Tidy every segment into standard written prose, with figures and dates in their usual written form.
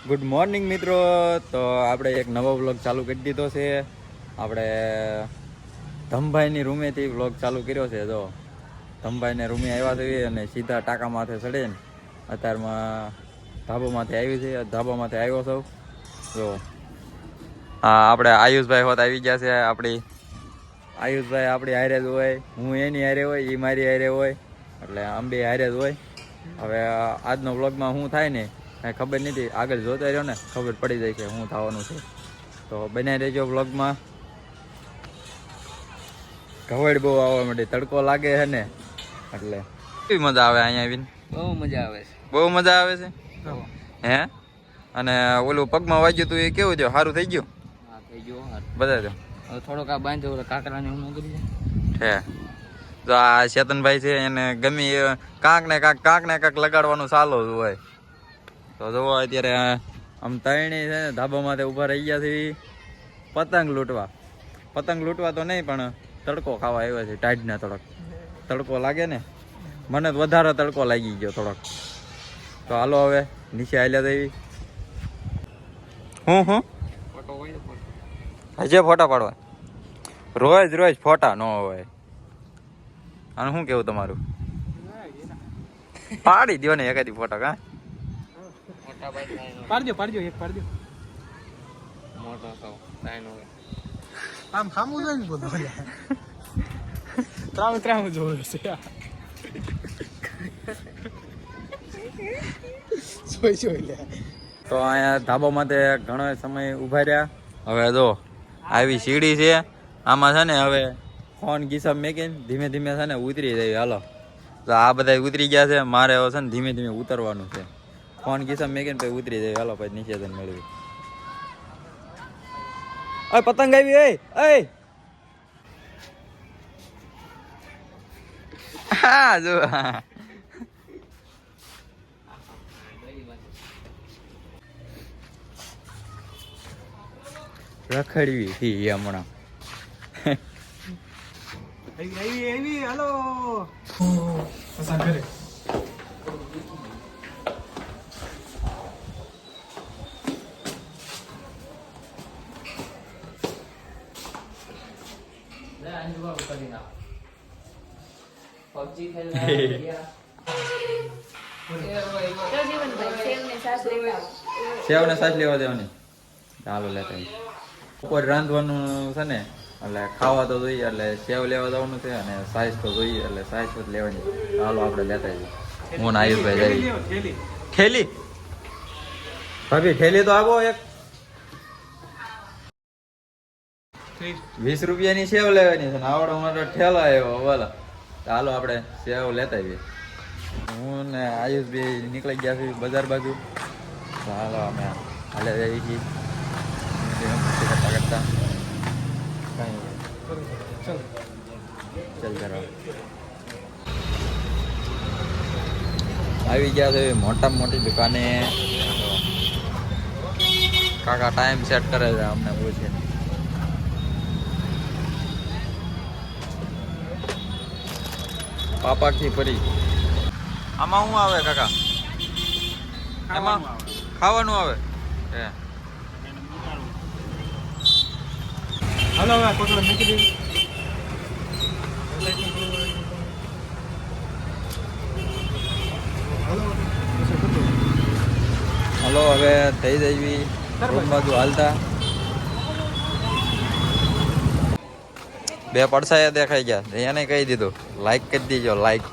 Good morning મિત્રો. તો આપણે એક નવો વ્લોગ ચાલુ કરી દીધો છે. આપણે ધમભાઈની રૂમેથી વ્લોગ ચાલુ કર્યો છે. તો ધમભાઈને રૂમે આવ્યા છીએ અને સીધા ટાંકા માથે ચડે ને અત્યારમાં ધાબામાંથી આવી છે. ધાબામાંથી આવ્યો છું. તો હા, આપણે આયુષભાઈ હોત આવી ગયા છે. આયુષભાઈ આપણી હારે જ હોય, હું એની હારે હોય, એ મારી હારે હોય, એટલે અંબે હારે જ હોય. હવે આજનો વ્લોગમાં શું થાય ને કાંઈ ખબર નથી. આગળ જોતા રહ્યો ને ખબર પડી જાય કે શું થવાનું છે. તો બનાવી રહેજો વ્લોગમાં. ઘવડ બહુ આવવા માટે તડકો લાગે છે ને, એટલે કેવી મજા આવે અહીંયા આવીને? બહુ મજા આવે છે. બહુ મજા આવે છે. હે? અને ઓલું પગમાં વાગ્યું હતું એ કેવું છે? સારું થઈ ગયું? હા, થઈ ગયું. બધા તો હવે થોડોક આ બાંધ્યો ઓલા કાકરાને હું કરી છે. તો આ ચેતનભાઈ છે એને ગમી કાંક ને કાંક લગાડવાનું ચાલુ જ હોય. તો જોવો અત્યારે આમ તરણી છે ને ધાબામાંથી ઊભા રહી ગયા છે પતંગ લૂંટવા તો નહીં પણ તડકો ખાવા આવ્યા છે. ટાઈટના તડકો લાગે ને, મને તો વધારે તડકો લાગી ગયો થોડોક. તો હાલો હવે નીચે હાલ્યા દેવી. હું હજે ફોટા પાડવા? રોજ ફોટા ન હોય. અને શું કેવું તમારું? પાડી દો ને એકાદી ફોટો. કા પાડજો એક પાડજો. મોટો તો કાઈ નો આમ ખામું જોઈને બોલો. ત્રામ જોયું છે. જોઈ લે. તો અહીંયા ધાબા માટે ઘણો સમય ઊભા રહ્યા. હવે જો આવી સીડી છે, આમાં છે ને હવે ફોન ગીસા મેકીને ધીમે ધીમે છે ને ઉતરી જાય. હાલો, તો આ બધા ઉતરી ગયા છે. મારે હવે છે ને ધીમે ધીમે ઉતરવાનું છે. ફોન ગીસા મેકીને પછી ઉતરી જાય. હાલો પછી નીચે જઈને મેળવી. ઓય પતંગ આવી. એ હા જો રખડવી થી હમણાં. એવી હાલો પસંદ કરે. પબજી ખેલના સેવ ને સાસ લેવા દેવાની. ચાલો લેતા બપોર રાંધવાનું છે ને, એટલે ખાવા તો જોઈએ એટલે સેવ લેવા જવાનું છે અને સાઈઝ તો જોઈએ એટલે સાઈઝ તો લેવાની. ચાલો આપણે લેતા જઈએ. હું ને આયુષભાઈ જઈએ. ઠેલી ભાભી ઠેલી તો આપો એક. 20 રૂપિયાની સેવ લેવાની છે ને આવડો મોટો ઠેલો આવ્યો બોલો. ચાલો આપણે સેવ લેતા આવીએ. હું ને આયુષભાઈ નીકળી ગયા છીએ બજાર બાજુ. ચાલો અમે હાલે જઈએ છીએ કરતા. ચાલ જરા આવી ગયા છે મોટા મોટી દુકાને. કાકા ટાઈમ સેટ કરે છે અમને પૂછે. પાપાથી ફરી આમાં શું આવે કાકા? એમાં ખાવાનું આવે. હાલો હવે કોટલો મૂકી દેવી. હલો હવે થઈ જઈએ રૂમ બાજુ હાલતા. બે પડસાયા દેખાઈ ગયા. એને કહી દીધું લાઈક કરી દીજો. લાઈક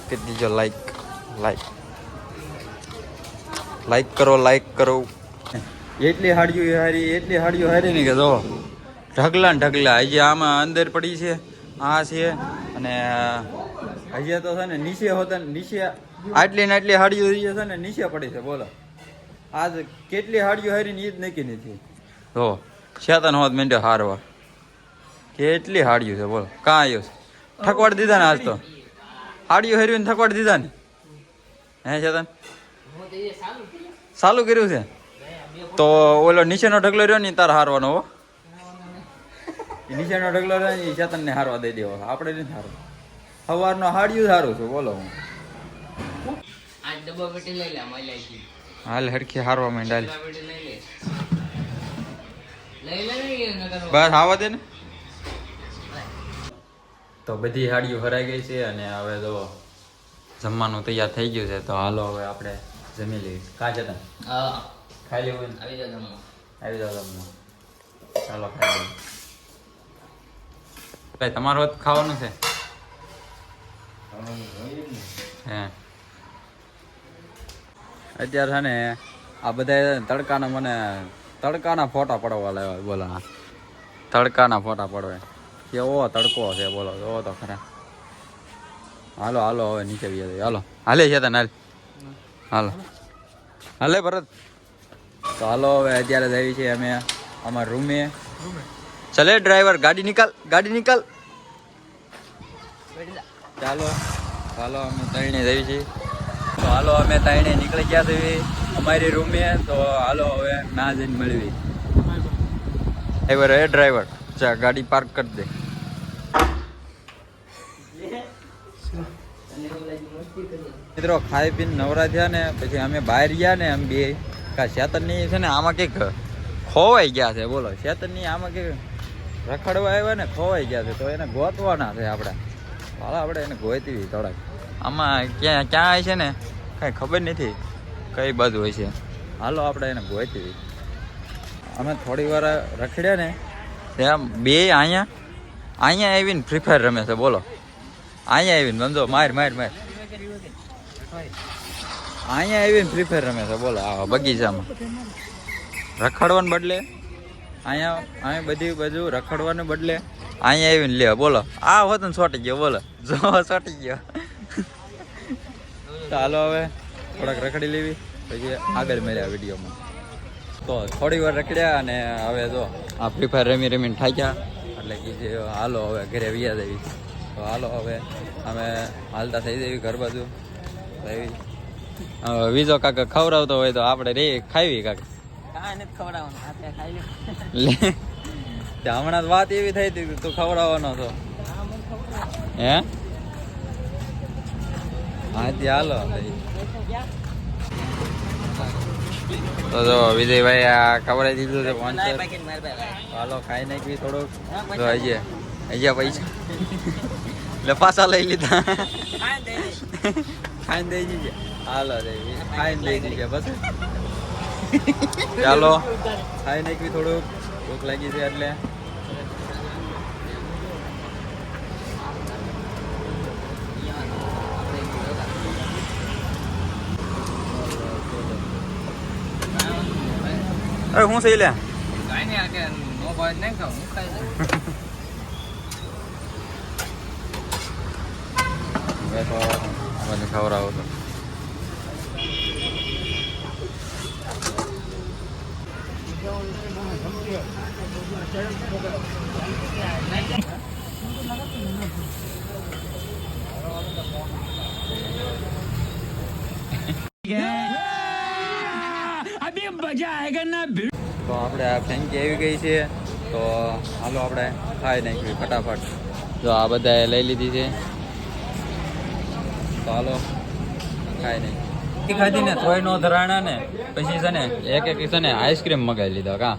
કરી દીજો. લાઈક કરો. એટલી હાડીઓ હારી નહીં કે જો ઢગલા ને ઢગલા હજી આમાં અંદર પડી છે. આ છે અને હજી તો છે ને નીચે હોતા નીચે આટલી ને આટલી હાડીઓ છે ને નીચે પડી છે. બોલો આજ કેટલી હાડીઓ હારીને એ જ નક્કી નથી. તો શેતન હોત મિનિટે હારવા કેટલી હાડીઓ છે. બોલો કાં આવ્યો છે? થકવાડ દીધા ને આજ તો હાડીઓ હારીને થકવાડ દીધા ને. હે શેતન ચાલુ કર્યું છે તો ઓલો નીચેનો ઢગલો રહ્યો ને તાર હારવાનો. હો નીચેનો ઢગલો રહ્યો ને ચેતન ને હારવા દઈ દેવો. આપણે નથી હારવું. સવારનો હાડિયું સારું છે. બોલો હું આ ડબ્બા પેટી લઈ લે મલાઈ. હાલ હરખી હારવા માંડ હાલ. લઈ લે નગર બસ આવા દે ને. તો બધી હાડીઓ હરાઈ ગઈ છે અને હવે તો જમવાનું તૈયાર થઈ ગયું છે. તો હાલો હવે આપણે જમી લઈએ. કાં જતા હા ખાઈ લેવું ને? આવી જાવ તમે આવી જાવ તમને. ચાલો ખાઈ લઈએ. ભાઈ તમારું હોત ખાવાનું છે હે? અત્યારે છે ને આ બધા તડકાના ફોટા પડવા લાવ્યા. બોલો હા, તડકાના ફોટા પડવા કેવો તડકો છે બોલો. જો તો ખરા. હાલો હાલો હવે નીચે જઈએ. હાલો હાલે છે તને હાલો હાલે ભરત. તો હાલો હવે અત્યારે જઈએ છીએ અમે અમારા રૂમે. ચલે ડ્રાઈવર ગાડી નિકાલ. ચાલો હાલો અમે ત્રણે જઈએ છીએ. તો હાલો અમે ત્રણે નીકળી ગયા છીએ અમારી રૂમે. તો હાલો હવે ના જઈને મળવી. ડ્રાઈવર ચા ગાડી પાર્ક કરી દે. મિત્રો ખાઈ પીને નવરા થયા ને પછી અમે બહાર ગયા ને એમ બે શેતરની છે ને આમાં કંઈક ખોવાઈ ગયા છે. બોલો શેતરની આમાં કંઈક રખડવા આવ્યા ને ખોવાઈ ગયા છે. તો એને ગોતવાના છે આપણે. હાલો આપણે એને ગોતી થોડાક. આમાં ક્યાં હોય છે ને કાંઈ ખબર નથી કઈ બાજુ હોય છે. હાલો આપણે એને ગોતી. અમે થોડી વાર રખડ્યા ને ત્યાં બે અહીંયા આવીને ફ્રી ફાયર રમે છે. બોલો અહીંયા આવીને બંધો માર અહીંયા આવીને ફ્રી ફાયર રમે છે. બોલો આ બગીચામાં રખડવાને બદલે અહીંયા બધી બાજુ રખડવાને બદલે અહીંયા આવીને લે. બોલો આ હોત ને છોટી ગયો. બોલો જો છોટી ગયો. ચાલો હવે થોડાક રખડી લેવી પછી આગળ મળ્યા વિડીયોમાં. તો થોડી વાર રખડ્યા અને હવે જો આ ફ્રી ફાયર રમીને થાક્યા એટલે કે હાલો હવે ઘરે વ્યા દેવી. તો હાલો હવે અમે હાલતા થઈ જવી ઘર બાજુ. બીજો કાક ખવડાવતો હોય તો આપણે રે ખાવી કાક. કાંઈ નથી ખવડાવવાનું હાથે ખાઈ લે હમણાં વાત એવી થઈ હતી તું ખવડાવવાનો છો હે? હાથી હાલો. તો જો વિજયભાઈ આ ખવડાવી દીધું છે 500. હાલો ખાઈ નાખી થોડુંક. તો અહીંયા પૈસા એટલે પાછા લઈ લીધા. ખાઈને દઈ દીધે. હાલો રે ખાઈને દઈ દીધે બસ. ચાલો ખાઈ નાખી થોડુંક ભૂખ લાગી છે એટલે. અરે હું સહી લે કાંઈ નહીં આ કે નો ભાવ નહીં ખાવ હું ખાઈ લઉં. મને ખવડાવો તો તો આપણે આ ફેંકી આવી ગઈ છે. તો હાલો આપણે ખાઈ નાખીએ ફટાફટ. જો આ બધા લઈ લીધી છે. તો હાલો ખાઈ નાખી. ખાધી ને તોય નો ધરાણા ને પછી છે ને એક છે ને આઈસ્ક્રીમ મગાવી લીધા. કા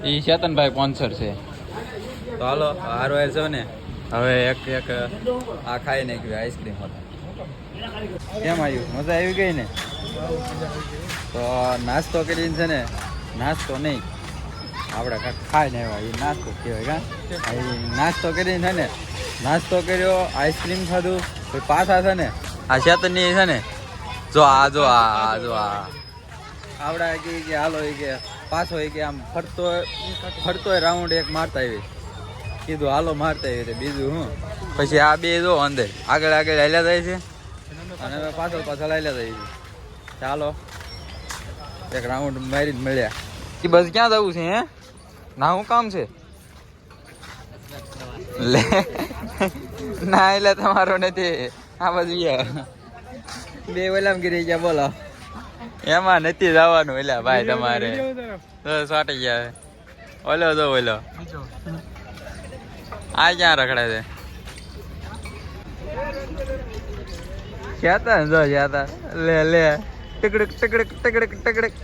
એ ચેતનભાઈ સ્પોન્સર છે. તો હાલો હારો છે ને હવે એક આ ખાઈ નાખ્યું આઈસ્ક્રીમ હતા. કેમ આવ્યું? મજા આવી ગઈ ને? તો નાસ્તો કરીને છે ને નાસ્તો નહીં આપણે ખાઈ ને આવ્યા. એ નાસ્તો કહેવાય. કા નાસ્તો કરીને છે ને નાસ્તો કર્યો, આઈસ્ક્રીમ ખાધું, પછી પાછા છે ને આ શેતનની છે ને જો આવડા કે હાલો એ કે પાછો એ કે આમ ફરતો રાઉન્ડ એક મારતા આવી. કીધું હાલો મારતા આવી. બીજું હું પછી આ બે જો અંદર આગળ હાલ્યા જાય છે અને હવે પાછળ હાલ્યા જાય છે. ચાલો એક રાઉન્ડ મારીને મળ્યા. એ બસ ક્યાં જવું છે હે? ના હું કામ છે લે ના એટલે તમારો નથી. આ બાજુ બે ઓલામ ગીરી ગયા. બોલો એમાં નથી જવાનું. એટલે ભાઈ તમારે સાટી ગયા. ઓલો જો ઓલો આ ક્યાં રખડે છે? ક્યાતા જો જ્યાતા લે ટકડક ટકડક ટકડક ટકડક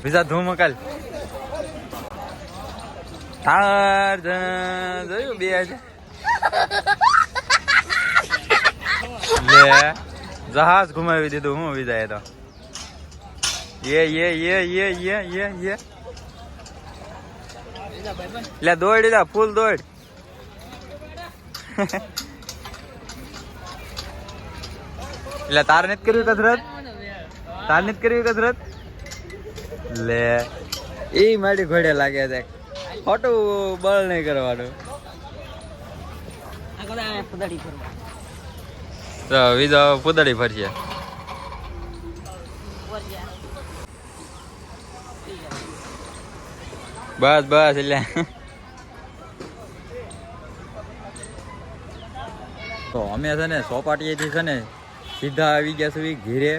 વિઝા ધૂમ કાલ તાર જોયું બે આજે લે જહાજ ઘુમાવી દીધું હું વિઝા તો યે લે દોડ લે ફૂલ દોડ એટલે તાર નથી કરવી કસરત તાર નથી કરવી કસરત લે એ મારી ઘોડે લાગે છે ખોટું બળ નહીં કરવાનું તો વિઝા પુદડી ફરશે બસ બસ એટલે તો અમે છે ને સોપાટીએથી છે ને સીધા આવી ગયા સુધી ઘરે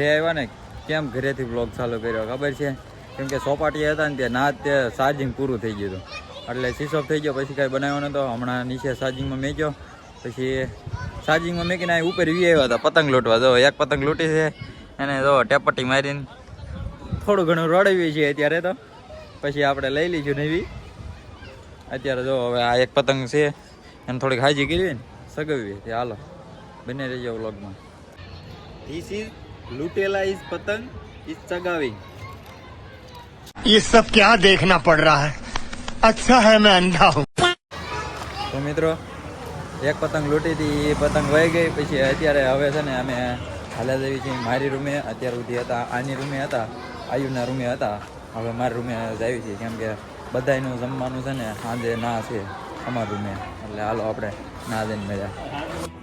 આવ્યા ને કેમ ઘરેથી બ્લોગ ચાલુ કર્યો ખબર છે કેમ કે સોપાટી હતા ને ત્યાં ના તે ચાર્જિંગ પૂરું થઈ ગયું હતું એટલે સ્વિચ ઓફ થઈ ગયો પછી કાંઈ બનાવ્યો નતો હમણાં નીચે ચાર્જિંગમાં મેક્યો પછી ચાર્જિંગમાં મેકીને અહીં ઉપર વી આવ્યા હતા પતંગ લૂંટવા જો એક પતંગ લૂંટી છે એને જો ટેપટી મારીને થોડું ઘણું રડાવી છે અત્યારે તો પછી આપણે લઈ લઈશું નવી અત્યારે જો હવે આ એક પતંગ છે એને થોડીક હાજી કરવી ને સગવવી તે હાલો બને રહેજો વ્લોગમાં ધીસ ઇઝ લૂટેલા ઇઝ પતંગ ઇઝ ચગાવી ये सब क्या देखना पड़ रहा है अच्छा है मैं अंधा हूँ તો મિત્રો એક પતંગ લૂંટી હતી એ પતંગ વહી ગઈ પછી અત્યારે હવે છે ને અમે હાલા દેવી છીએ મારી રૂમે અત્યાર સુધી હતા આની રૂમે હતા આયુના રૂમે હતા હવે મારી રૂમે આવી છીએ કેમ કે બધાયનું જમવાનું છે ને સાંજે ના છે અમારા રૂમે એટલે હાલો આપણે ના દઈને મળ્યા